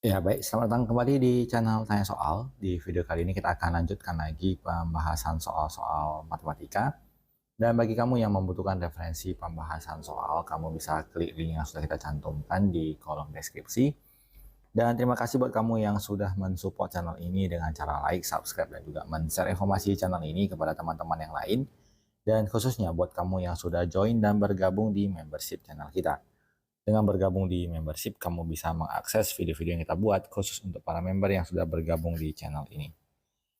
Ya, baik. Selamat datang kembali di channel Tanya Soal. Di video kali ini kita akan lanjutkan lagi pembahasan soal-soal matematika. Dan bagi kamu yang membutuhkan referensi pembahasan soal, kamu bisa klik link yang sudah kita cantumkan di kolom deskripsi. Dan terima kasih buat kamu yang sudah mensupport channel ini dengan cara like, subscribe, dan juga men-share informasi channel ini kepada teman-teman yang lain. Dan khususnya buat kamu yang sudah join dan bergabung di membership channel kita. Dengan bergabung di membership, kamu bisa mengakses video-video yang kita buat khusus untuk para member yang sudah bergabung di channel ini.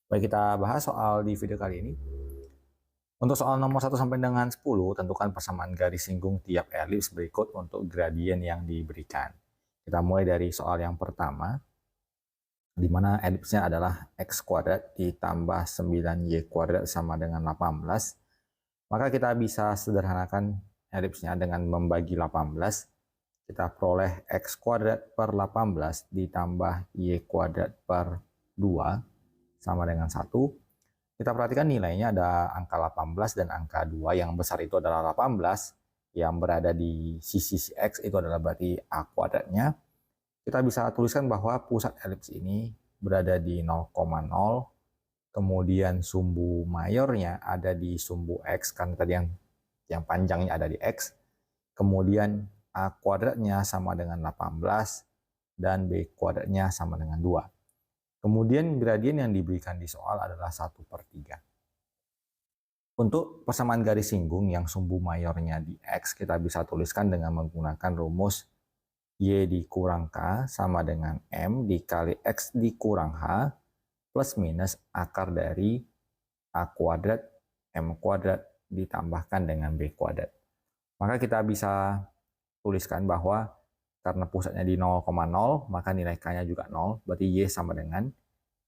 Baik, kita bahas soal di video kali ini. Untuk soal nomor 1 sampai dengan 10, tentukan persamaan garis singgung tiap elips berikut untuk gradien yang diberikan. Kita mulai dari soal yang pertama, di mana elipsnya adalah x kuadrat ditambah 9y kuadrat sama dengan 18. Maka kita bisa sederhanakan elipsnya dengan membagi 18. Kita peroleh x kuadrat per 18 ditambah y kuadrat per 2 sama dengan 1. Kita perhatikan nilainya ada angka 18 dan angka 2. Yang besar itu adalah 18. Yang berada di sisi x itu adalah berarti a kuadratnya. Kita bisa tuliskan bahwa pusat elips ini berada di 0,0. Kemudian sumbu mayornya ada di sumbu x, karena tadi yang panjangnya ada di x. Kemudian A kuadratnya sama dengan 18 dan B kuadratnya sama dengan 2. Kemudian gradien yang diberikan di soal adalah 1/3. Untuk persamaan garis singgung yang sumbu mayornya di X, kita bisa tuliskan dengan menggunakan rumus Y dikurang K sama dengan M dikali X dikurang H plus minus akar dari A kuadrat M kuadrat ditambahkan dengan B kuadrat. Maka kita bisa tuliskan bahwa karena pusatnya di 0,0, maka nilai K-nya juga 0, berarti Y sama dengan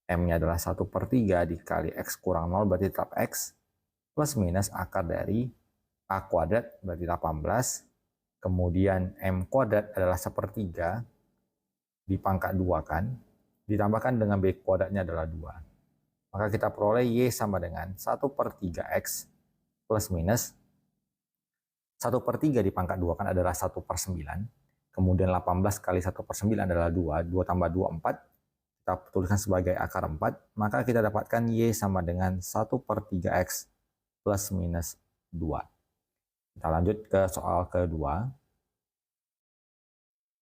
M-nya adalah 1/3 dikali X kurang 0, berarti tetap X, plus minus akar dari A kuadrat, berarti 18, kemudian M kuadrat adalah 1/3, dipangkat 2 kan, ditambahkan dengan B kuadratnya adalah 2. Maka kita peroleh Y sama dengan 1/3X plus minus 1/3 dipangkat 2 kan adalah 1/9. Kemudian 18 kali 1/9 adalah 2. 2 tambah 2, 4. Kita tuliskan sebagai akar 4. Maka kita dapatkan Y sama dengan 1/3X plus minus 2. Kita lanjut ke soal kedua.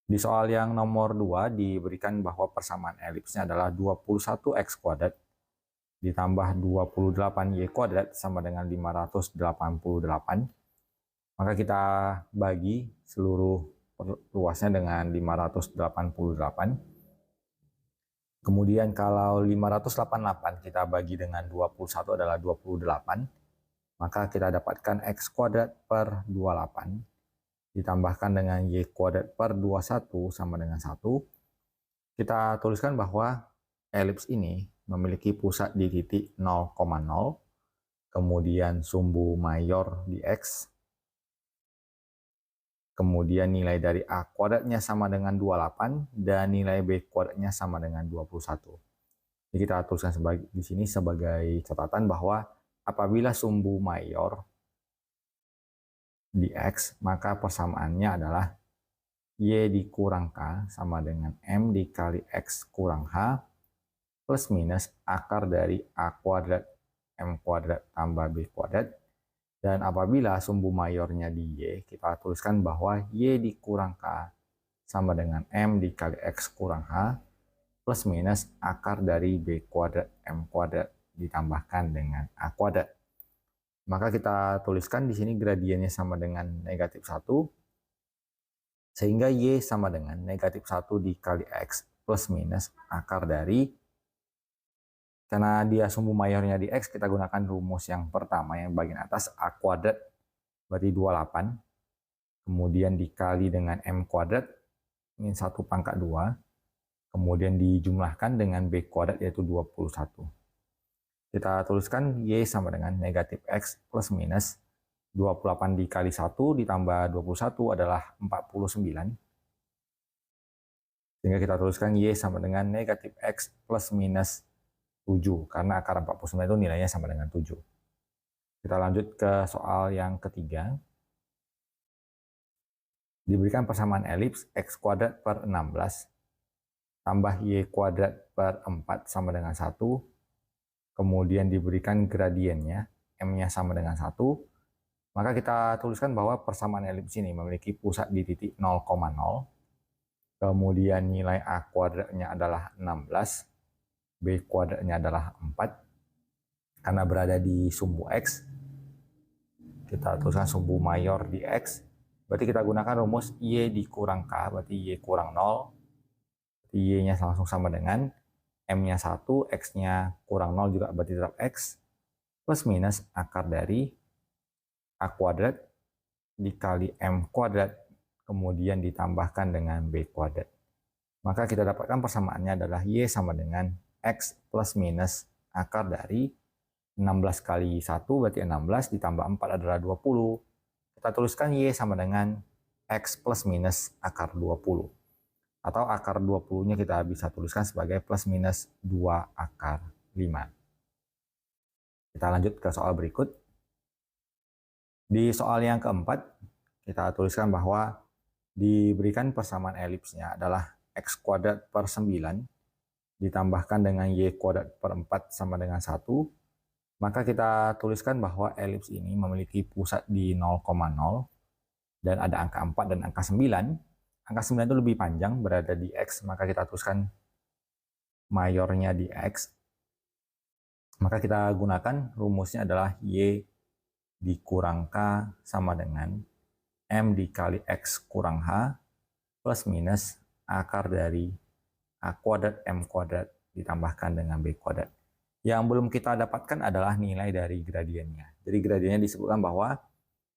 Di soal yang nomor 2 diberikan bahwa persamaan elipsnya adalah 21X kuadrat ditambah 28Y kuadrat sama dengan 588. Maka kita bagi seluruh luasnya dengan 588. Kemudian kalau 588 kita bagi dengan 21 adalah 28. Maka kita dapatkan X kuadrat per 28. Ditambahkan dengan Y kuadrat per 21 sama dengan 1. Kita tuliskan bahwa elips ini memiliki pusat di titik 0,0. Kemudian sumbu mayor di X. Kemudian nilai dari A kuadratnya sama dengan 28 dan nilai B kuadratnya sama dengan 21. Jadi kita tuliskan di sini sebagai catatan bahwa apabila sumbu mayor di X, maka persamaannya adalah Y dikurang K sama dengan M dikali X kurang H plus minus akar dari A kuadrat M kuadrat tambah B kuadrat. Dan apabila sumbu mayornya di Y, kita tuliskan bahwa Y dikurang K sama dengan M dikali X kurang H plus minus akar dari B kuadrat M kuadrat ditambahkan dengan A kuadrat. Maka kita tuliskan di sini gradiennya sama dengan negatif 1, sehingga Y sama dengan negatif 1 dikali X plus minus akar dari, karena dia sumbu mayornya di X, kita gunakan rumus yang pertama yang bagian atas, A kuadrat berarti 28. Kemudian dikali dengan M kuadrat, min 1 pangkat 2. Kemudian dijumlahkan dengan B kuadrat yaitu 21. Kita tuliskan Y sama dengan negatif X plus minus 28 dikali 1 ditambah 21 adalah 49. Sehingga kita tuliskan Y sama dengan negatif X plus minus 7, karena akar 49 itu nilainya sama dengan 7. Kita lanjut ke soal yang ketiga. Diberikan persamaan elips X kuadrat per 16 tambah Y kuadrat per 4 sama dengan 1, kemudian diberikan gradiennya, M-nya sama dengan 1, maka kita tuliskan bahwa persamaan elips ini memiliki pusat di titik 0,0, kemudian nilai A kuadratnya adalah 16, B kuadratnya adalah 4, karena berada di sumbu X, kita tuliskan sumbu mayor di X, berarti kita gunakan rumus Y dikurang K, berarti Y kurang 0, berarti Y-nya langsung sama dengan M-nya 1, X-nya kurang 0 juga berarti tetap X, plus minus akar dari A kuadrat dikali M kuadrat, kemudian ditambahkan dengan B kuadrat. Maka kita dapatkan persamaannya adalah Y sama dengan X plus minus akar dari 16 kali 1 berarti 16 ditambah 4 adalah 20. Kita tuliskan Y sama dengan X plus minus akar 20. Atau akar 20-nya kita bisa tuliskan sebagai plus minus 2 akar 5. Kita lanjut ke soal berikut. Di soal yang keempat, kita tuliskan bahwa diberikan persamaan elipsnya adalah X kuadrat per 9 ditambahkan dengan Y kuadrat per 4 sama dengan 1. Maka kita tuliskan bahwa elips ini memiliki pusat di 0,0 dan ada angka 4 dan angka 9. Angka 9 itu lebih panjang, berada di X, maka kita tuliskan mayornya di X. Maka kita gunakan rumusnya adalah Y dikurang K sama dengan M dikali X kurang H plus minus akar dari A kuadrat M kuadrat ditambahkan dengan B kuadrat. Yang belum kita dapatkan adalah nilai dari gradiennya. Jadi gradiennya disebutkan bahwa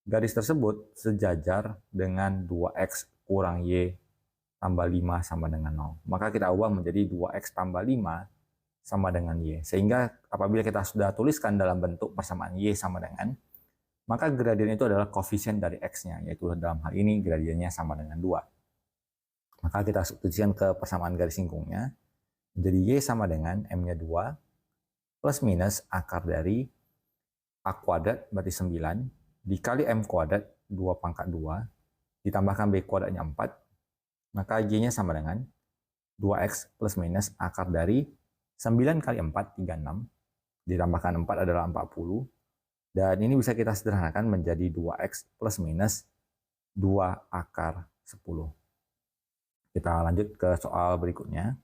garis tersebut sejajar dengan 2X kurang Y tambah 5 sama dengan 0. Maka kita ubah menjadi 2X tambah 5 sama dengan Y. Sehingga apabila kita sudah tuliskan dalam bentuk persamaan Y sama dengan, maka gradien itu adalah koefisien dari X-nya, yaitu dalam hal ini gradiennya sama dengan 2. Maka kita substitusikan ke persamaan garis singkungnya. Jadi Y sama dengan M-nya 2 plus minus akar dari A kuadrat berarti 9 dikali M kuadrat 2 pangkat 2 ditambahkan B kuadratnya 4, maka Y-nya sama dengan 2X plus minus akar dari 9 kali 4, 36, ditambahkan 4 adalah 40, dan ini bisa kita sederhanakan menjadi 2X plus minus 2 akar 10. Kita lanjut ke soal berikutnya.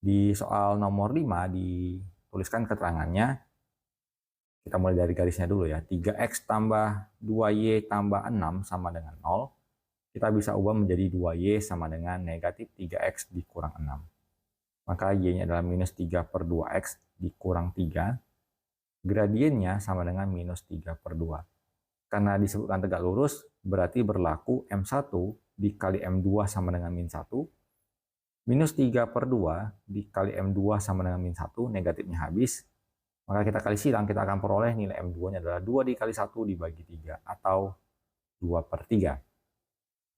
Di soal nomor 5 dituliskan keterangannya, kita mulai dari garisnya dulu ya, 3X tambah 2Y tambah 6 sama dengan 0. Kita bisa ubah menjadi 2Y sama dengan negatif 3X dikurang 6. Maka Y-nya adalah minus 3 per 2X dikurang 3. Gradiennya sama dengan minus 3 per 2. Karena disebutkan tegak lurus, berarti berlaku M1 dikali M2 sama dengan min 1. Minus 3 per 2 dikali M2 sama dengan min 1, negatifnya habis. Maka kita kali silang, kita akan peroleh nilai M2-nya adalah 2 dikali 1 dibagi 3, atau 2 per 3.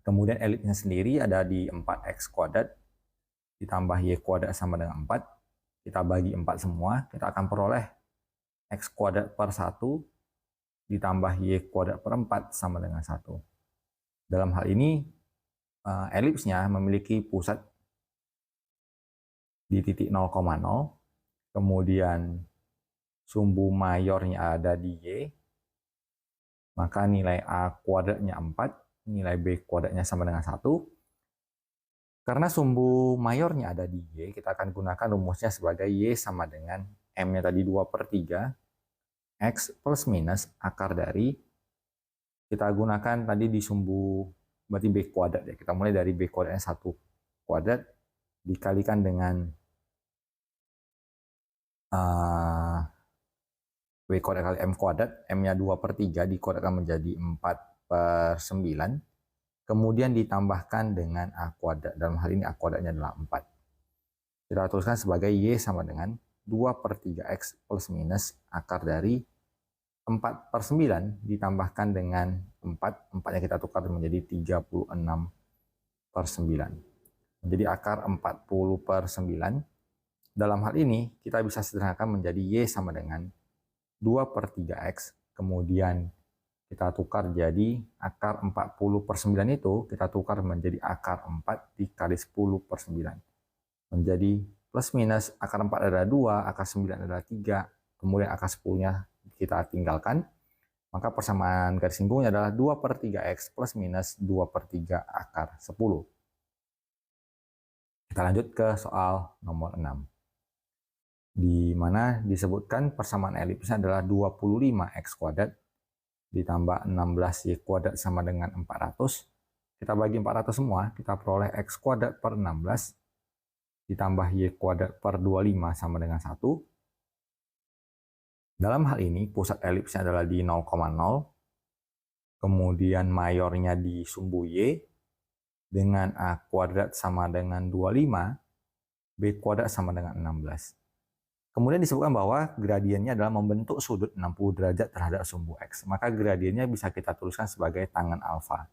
Kemudian elipsnya sendiri ada di 4X kuadrat, ditambah Y kuadrat sama dengan 4. Kita bagi 4 semua, kita akan peroleh X kuadrat per 1, ditambah Y kuadrat per 4 sama dengan 1. Dalam hal ini, elipsnya memiliki pusat di titik 0,0, kemudian sumbu mayornya ada di Y, maka nilai A kuadratnya 4, nilai B kuadratnya sama dengan 1. Karena sumbu mayornya ada di Y, kita akan gunakan rumusnya sebagai Y sama dengan M-nya tadi 2 per 3, X plus minus akar dari, kita gunakan tadi di sumbu, berarti B kuadrat ya. Kita mulai dari B kuadratnya 1 kuadrat, dikalikan dengan B kuadrat kali M kuadrat, M-nya 2 per 3 dikuadratkan menjadi 4 per 9, kemudian ditambahkan dengan A kuadrat. Dalam hal ini A kuadratnya adalah 4. Kita tuliskan sebagai Y sama dengan 2 per 3X plus minus akar dari 4 per 9 ditambahkan dengan 4. 4-nya kita tukar menjadi 36 per 9. Menjadi akar 40 per 9. Dalam hal ini kita bisa sederhanakan menjadi Y sama dengan 2 per 3X, kemudian kita tukar jadi akar 40 per 9 itu kita tukar menjadi akar 4 dikali 10 per 9. menjadi plus minus akar 4 adalah 2, akar 9 adalah 3, kemudian akar 10-nya kita tinggalkan. Maka persamaan garis singgungnya adalah 2 per 3x plus minus 2 per 3 akar 10. Kita lanjut ke soal nomor 6. Di mana disebutkan persamaan elipsnya adalah 25x kuadrat ditambah 16y kuadrat sama dengan 400. Kita bagi 400 semua, kita peroleh x kuadrat per 16 ditambah y kuadrat per 25 sama dengan 1. Dalam hal ini, pusat elipsnya adalah di 0,0, kemudian mayornya di sumbu Y, dengan A kuadrat sama dengan 25, B kuadrat sama dengan 16. Kemudian disebutkan bahwa gradiennya adalah membentuk sudut 60 derajat terhadap sumbu X. Maka gradiennya bisa kita tuliskan sebagai tangen alfa,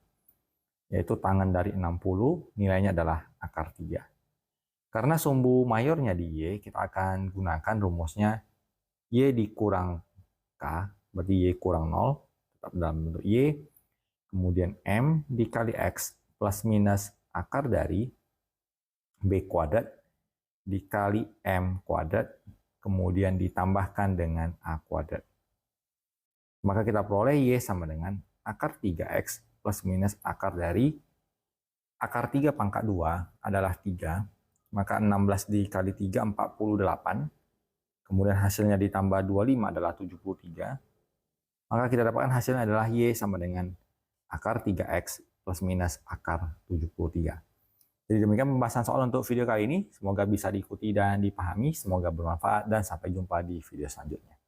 yaitu tangen dari 60, nilainya adalah akar 3. Karena sumbu mayornya di Y, kita akan gunakan rumusnya Y dikurang K, berarti Y kurang 0, tetap dalam bentuk Y, kemudian M dikali X plus minus akar dari B kuadrat dikali M kuadrat, kemudian ditambahkan dengan A kuadrat. Maka kita peroleh Y sama dengan akar 3X plus minus akar dari akar 3 pangkat 2 adalah 3, maka 16 dikali 3, 48. Kemudian hasilnya ditambah 25 adalah 73. Maka kita dapatkan hasilnya adalah Y sama dengan akar 3X plus minus akar 73. Jadi demikian pembahasan soal untuk video kali ini. Semoga bisa diikuti dan dipahami. Semoga bermanfaat dan sampai jumpa di video selanjutnya.